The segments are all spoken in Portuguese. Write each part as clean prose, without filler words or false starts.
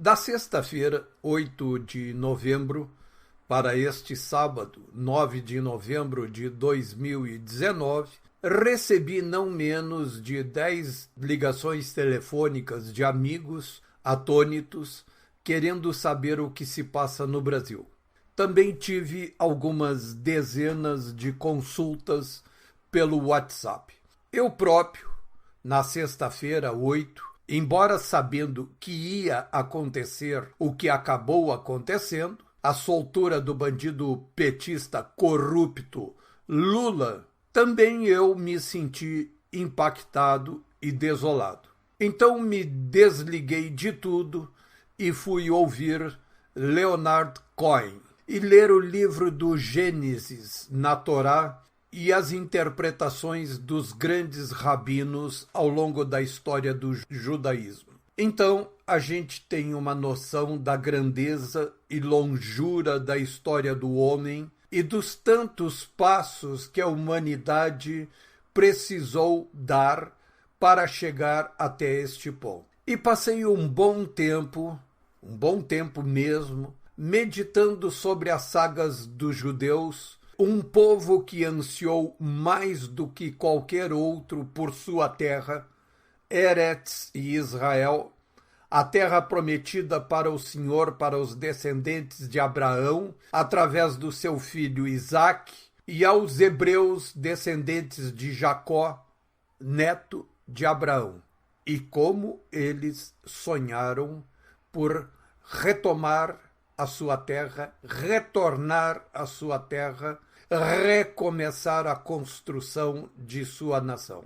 Da sexta-feira, 8 de novembro, para este sábado, 9 de novembro de 2019, recebi não menos de 10 ligações telefônicas de amigos atônitos querendo saber o que se passa no Brasil. Também tive algumas dezenas de consultas pelo WhatsApp. Eu próprio, na sexta-feira, 8, embora sabendo que ia acontecer o que acabou acontecendo, a soltura do bandido petista corrupto Lula, também eu me senti impactado e desolado. Então me desliguei de tudo e fui ouvir Leonard Cohen e ler o livro do Gênesis na Torá e as interpretações dos grandes rabinos ao longo da história do judaísmo. Então, a gente tem uma noção da grandeza e longura da história do homem e dos tantos passos que a humanidade precisou dar para chegar até este ponto. E passei um bom tempo mesmo, meditando sobre as sagas dos judeus, um povo que ansiou mais do que qualquer outro por sua terra, Eretz e Israel, a terra prometida para o Senhor, para os descendentes de Abraão, através do seu filho Isaque, e aos hebreus, descendentes de Jacó, neto de Abraão. E como eles sonharam por retomar a sua terra, retornar à sua terra, recomeçar a construção de sua nação.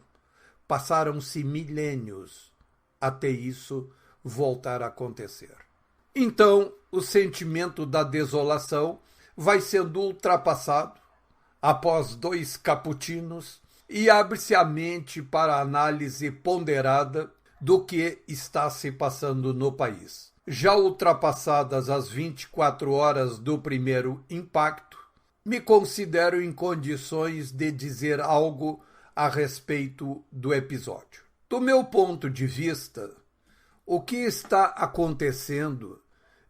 Passaram-se milênios até isso voltar a acontecer. Então, o sentimento da desolação vai sendo ultrapassado após 2 cappuccinos e abre-se a mente para a análise ponderada do que está se passando no país. Já ultrapassadas as 24 horas do primeiro impacto, me considero em condições de dizer algo a respeito do episódio. Do meu ponto de vista, o que está acontecendo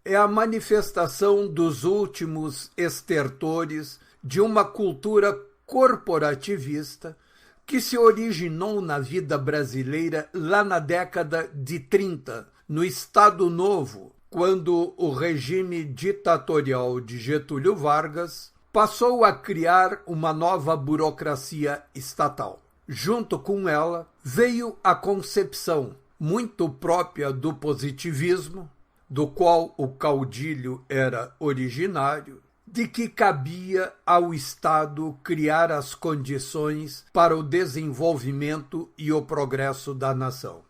é a manifestação dos últimos estertores de uma cultura corporativista que se originou na vida brasileira lá na década de 30, no Estado Novo, quando o regime ditatorial de Getúlio Vargas passou a criar uma nova burocracia estatal. Junto com ela, veio a concepção, muito própria do positivismo, do qual o caudilho era originário, de que cabia ao Estado criar as condições para o desenvolvimento e o progresso da nação.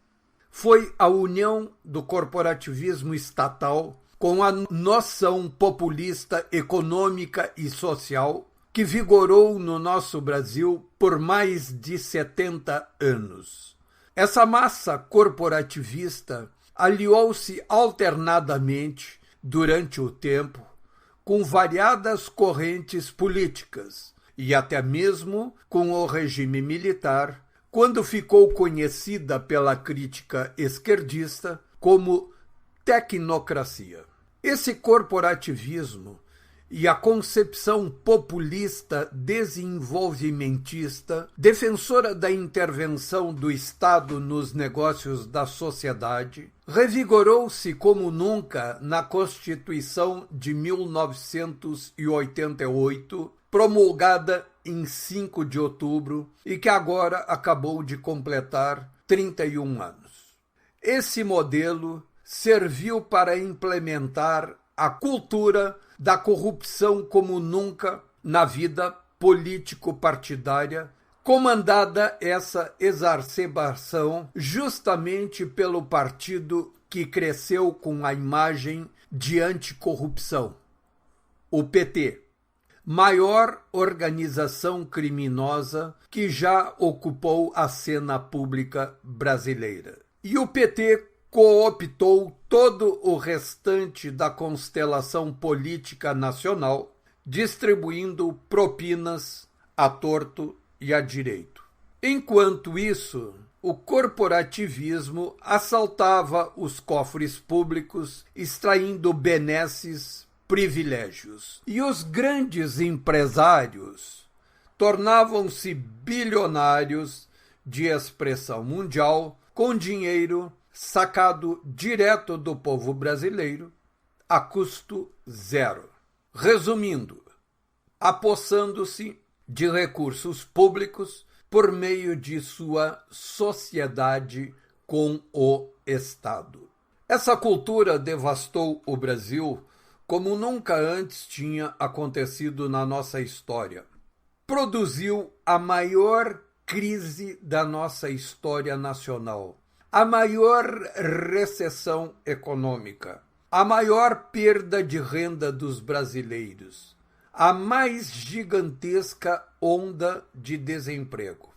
Foi a união do corporativismo estatal com a noção populista econômica e social que vigorou no nosso Brasil por mais de 70 anos. Essa massa corporativista aliou-se alternadamente durante o tempo com variadas correntes políticas e até mesmo com o regime militar, quando ficou conhecida pela crítica esquerdista como tecnocracia. Esse corporativismo e a concepção populista desenvolvimentista, defensora da intervenção do Estado nos negócios da sociedade, revigorou-se como nunca na Constituição de 1988, promulgada em 5 de outubro e que agora acabou de completar 31 anos. Esse modelo serviu para implementar a cultura da corrupção como nunca na vida político-partidária, comandada essa exacerbação justamente pelo partido que cresceu com a imagem de anticorrupção, o PT, maior organização criminosa que já ocupou a cena pública brasileira. E o PT cooptou todo o restante da constelação política nacional, distribuindo propinas a torto e a direito. Enquanto isso, o corporativismo assaltava os cofres públicos, extraindo benesses, privilégios. E os grandes empresários tornavam-se bilionários de expressão mundial com dinheiro sacado direto do povo brasileiro a custo zero. Resumindo, apossando-se de recursos públicos por meio de sua sociedade com o Estado. Essa cultura devastou o Brasil como nunca antes tinha acontecido na nossa história. Produziu a maior crise da nossa história nacional, a maior recessão econômica, a maior perda de renda dos brasileiros, a mais gigantesca onda de desemprego.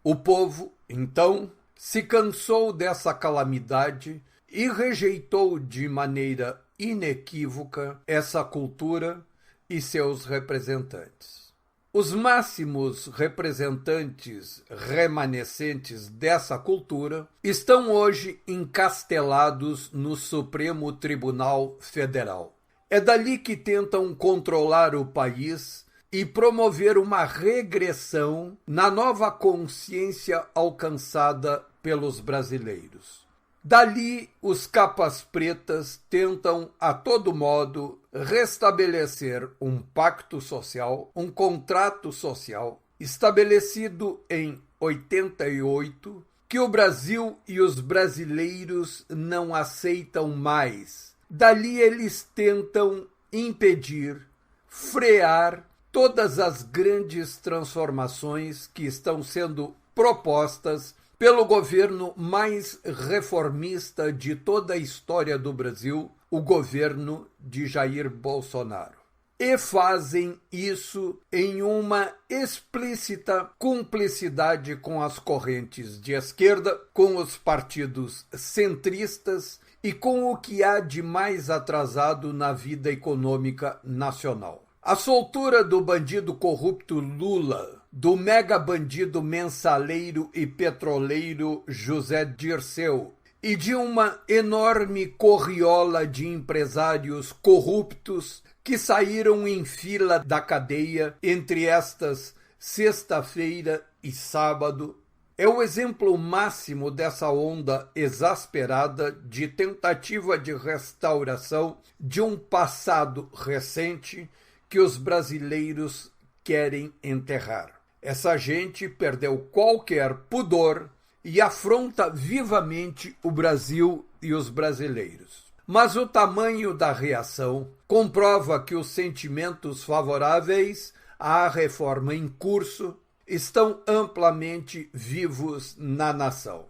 O povo, então, se cansou dessa calamidade e rejeitou de maneira inequívoca essa cultura e seus representantes. Os máximos representantes remanescentes dessa cultura estão hoje encastelados no Supremo Tribunal Federal. É dali que tentam controlar o país e promover uma regressão na nova consciência alcançada pelos brasileiros. Dali, os capas pretas tentam, a todo modo, restabelecer um pacto social, um contrato social, estabelecido em 88, que o Brasil e os brasileiros não aceitam mais. Dali eles tentam impedir, frear todas as grandes transformações que estão sendo propostas pelo governo mais reformista de toda a história do Brasil, o governo de Jair Bolsonaro. E fazem isso em uma explícita cumplicidade com as correntes de esquerda, com os partidos centristas e com o que há de mais atrasado na vida econômica nacional. A soltura do bandido corrupto Lula, do mega bandido mensaleiro e petroleiro José Dirceu e de uma enorme corriola de empresários corruptos que saíram em fila da cadeia entre estas sexta-feira e sábado, é o exemplo máximo dessa onda exasperada de tentativa de restauração de um passado recente que os brasileiros querem enterrar. Essa gente perdeu qualquer pudor e afronta vivamente o Brasil e os brasileiros. Mas o tamanho da reação comprova que os sentimentos favoráveis à reforma em curso estão amplamente vivos na nação.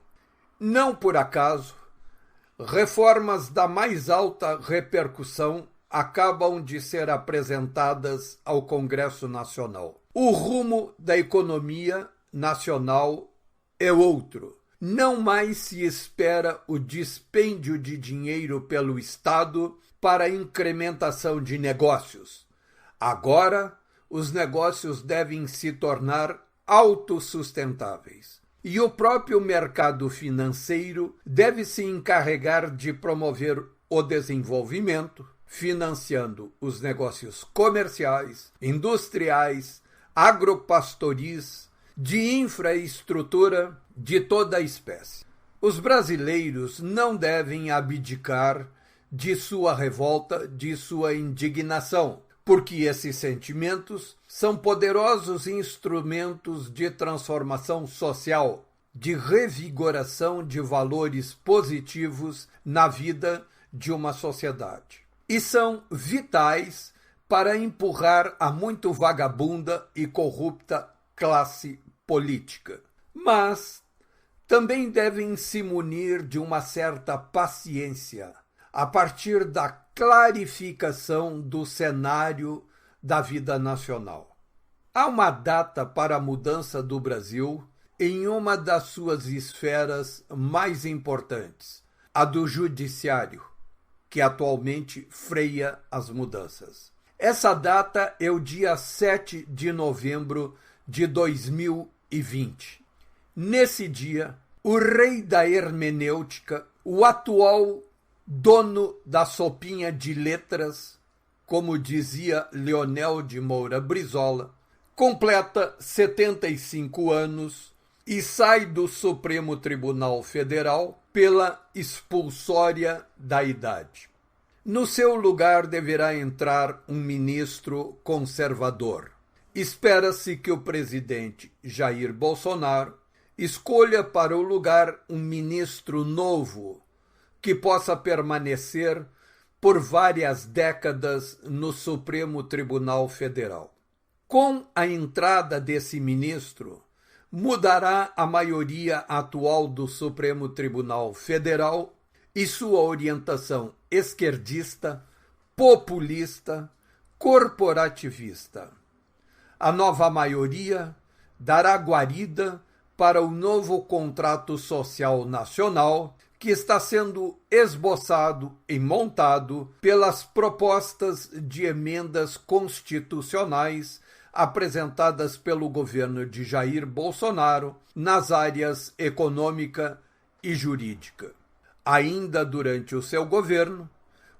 Não por acaso, reformas da mais alta repercussão acabam de ser apresentadas ao Congresso Nacional. O rumo da economia nacional é outro. Não mais se espera o dispêndio de dinheiro pelo Estado para a incrementação de negócios. Agora, os negócios devem se tornar autossustentáveis. E o próprio mercado financeiro deve se encarregar de promover o desenvolvimento, financiando os negócios comerciais, industriais, agropastoris, de infraestrutura de toda a espécie. Os brasileiros não devem abdicar de sua revolta, de sua indignação, porque esses sentimentos são poderosos instrumentos de transformação social, de revigoração de valores positivos na vida de uma sociedade. E são vitais para empurrar a muito vagabunda e corrupta classe política. Mas também devem se munir de uma certa paciência a partir da clarificação do cenário da vida nacional. Há uma data para a mudança do Brasil em uma das suas esferas mais importantes, a do judiciário, que atualmente freia as mudanças. Essa data é o dia 7 de novembro de 2020. Nesse dia, o rei da hermenêutica, o atual dono da sopinha de letras, como dizia Leonel de Moura Brizola, completa 75 anos e sai do Supremo Tribunal Federal pela expulsória da idade. No seu lugar deverá entrar um ministro conservador. Espera-se que o presidente Jair Bolsonaro escolha para o lugar um ministro novo que possa permanecer por várias décadas no Supremo Tribunal Federal. Com a entrada desse ministro, mudará a maioria atual do Supremo Tribunal Federal e sua orientação esquerdista, populista, corporativista. A nova maioria dará guarida para o novo contrato social nacional que está sendo esboçado e montado pelas propostas de emendas constitucionais apresentadas pelo governo de Jair Bolsonaro nas áreas econômica e jurídica. Ainda durante o seu governo,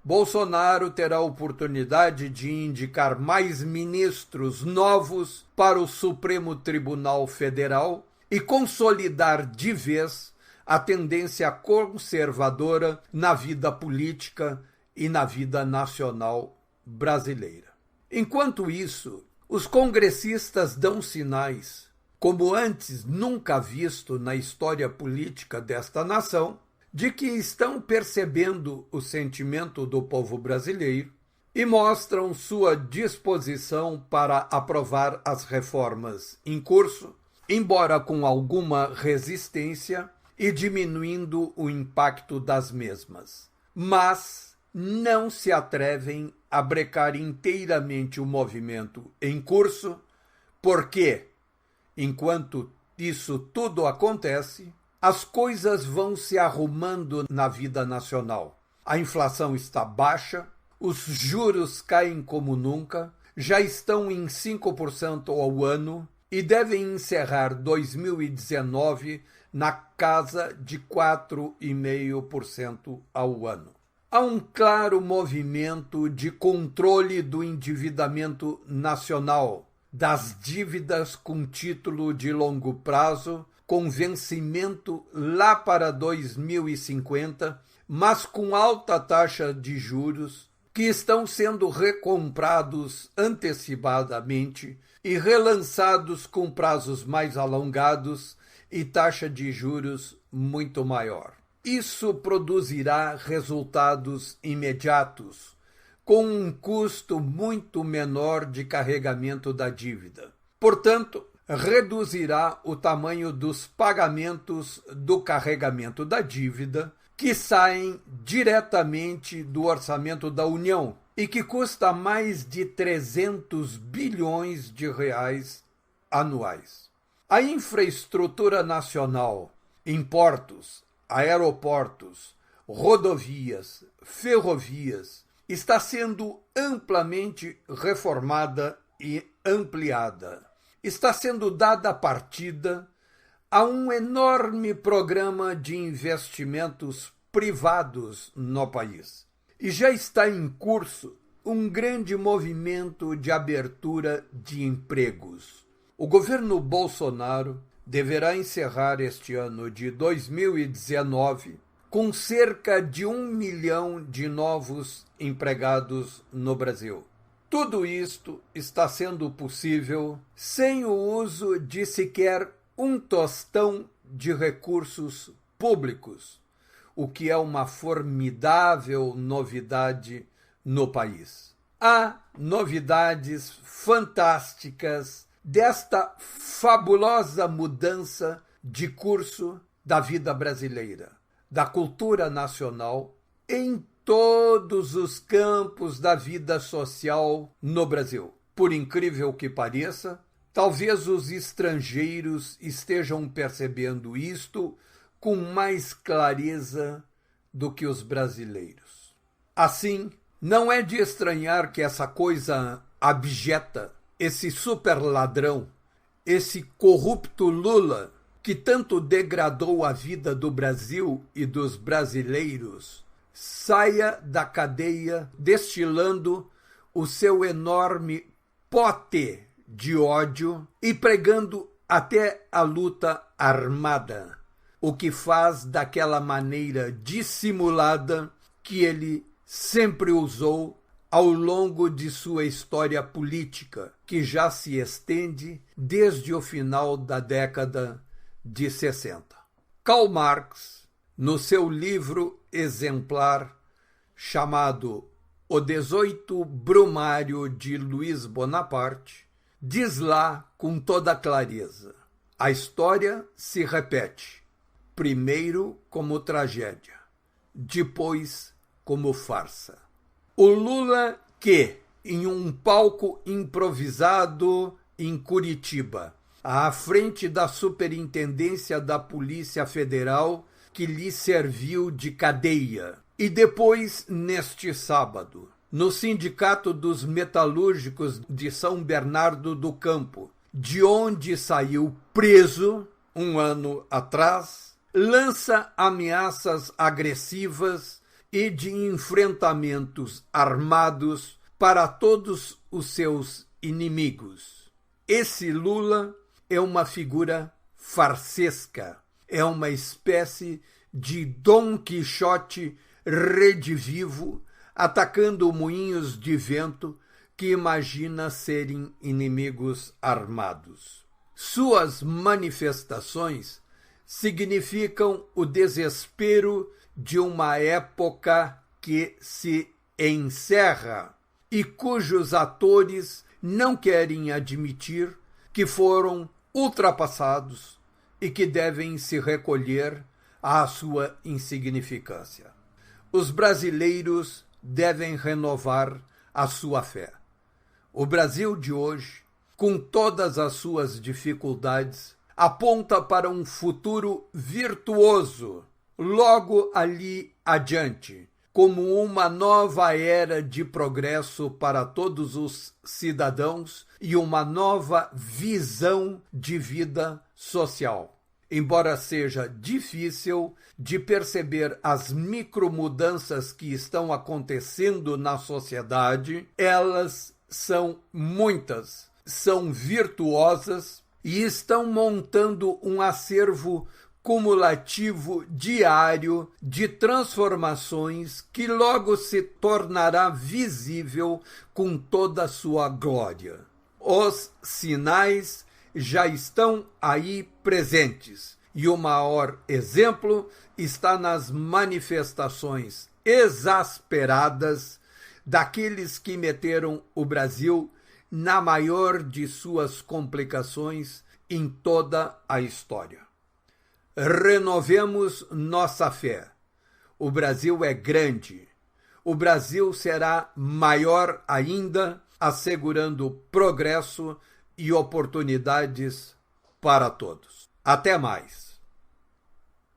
Bolsonaro terá a oportunidade de indicar mais ministros novos para o Supremo Tribunal Federal e consolidar de vez a tendência conservadora na vida política e na vida nacional brasileira. Enquanto isso, os congressistas dão sinais, como antes nunca visto na história política desta nação, de que estão percebendo o sentimento do povo brasileiro e mostram sua disposição para aprovar as reformas em curso, embora com alguma resistência e diminuindo o impacto das mesmas. Mas não se atrevem a brecar inteiramente o movimento em curso, porque, enquanto isso tudo acontece, as coisas vão se arrumando na vida nacional. A inflação está baixa, os juros caem como nunca, já estão em 5% ao ano e devem encerrar 2019 na casa de 4,5% ao ano. Há um claro movimento de controle do endividamento nacional, das dívidas com título de longo prazo, com vencimento lá para 2050, mas com alta taxa de juros, que estão sendo recomprados antecipadamente e relançados com prazos mais alongados e taxa de juros muito maior. Isso produzirá resultados imediatos, com um custo muito menor de carregamento da dívida. Portanto, reduzirá o tamanho dos pagamentos do carregamento da dívida, que saem diretamente do orçamento da União e que custa mais de 300 bilhões de reais anuais. A infraestrutura nacional em portos, aeroportos, rodovias, ferrovias está sendo amplamente reformada e ampliada. Está sendo dada partida a um enorme programa de investimentos privados no país. E já está em curso um grande movimento de abertura de empregos. O governo Bolsonaro deverá encerrar este ano de 2019 com cerca de 1 milhão de novos empregados no Brasil. Tudo isto está sendo possível sem o uso de sequer um tostão de recursos públicos, o que é uma formidável novidade no país. Há novidades fantásticas desta fabulosa mudança de curso da vida brasileira, da cultura nacional, em todos os campos da vida social no Brasil. Por incrível que pareça, talvez os estrangeiros estejam percebendo isto com mais clareza do que os brasileiros. Assim, não é de estranhar que essa coisa abjeta, esse super ladrão, esse corrupto Lula, que tanto degradou a vida do Brasil e dos brasileiros, saia da cadeia destilando o seu enorme pote de ódio e pregando até a luta armada, o que faz daquela maneira dissimulada que ele sempre usou ao longo de sua história política, que já se estende desde o final da década de 60. Karl Marx, no seu livro exemplar chamado O 18 Brumário de Luiz Bonaparte, diz lá com toda clareza: a história se repete, primeiro como tragédia, depois como farsa. O Lula que, em um palco improvisado em Curitiba, à frente da Superintendência da Polícia Federal, que lhe serviu de cadeia, e depois, neste sábado, no Sindicato dos Metalúrgicos de São Bernardo do Campo, de onde saiu preso um ano atrás, lança ameaças agressivas e de enfrentamentos armados para todos os seus inimigos. Esse Lula é uma figura farsesca, é uma espécie de Dom Quixote redivivo, atacando moinhos de vento que imagina serem inimigos armados. Suas manifestações significam o desespero de uma época que se encerra e cujos atores não querem admitir que foram ultrapassados e que devem se recolher à sua insignificância. Os brasileiros devem renovar a sua fé. O Brasil de hoje, com todas as suas dificuldades, aponta para um futuro virtuoso logo ali adiante, como uma nova era de progresso para todos os cidadãos e uma nova visão de vida social. Embora seja difícil de perceber as micromudanças que estão acontecendo na sociedade, elas são muitas, são virtuosas e estão montando um acervo cumulativo diário de transformações que logo se tornará visível com toda a sua glória. Os sinais já estão aí presentes e o maior exemplo está nas manifestações exasperadas daqueles que meteram o Brasil na maior de suas complicações em toda a história. Renovemos nossa fé. O Brasil é grande. O Brasil será maior ainda, assegurando progresso e oportunidades para todos. Até mais.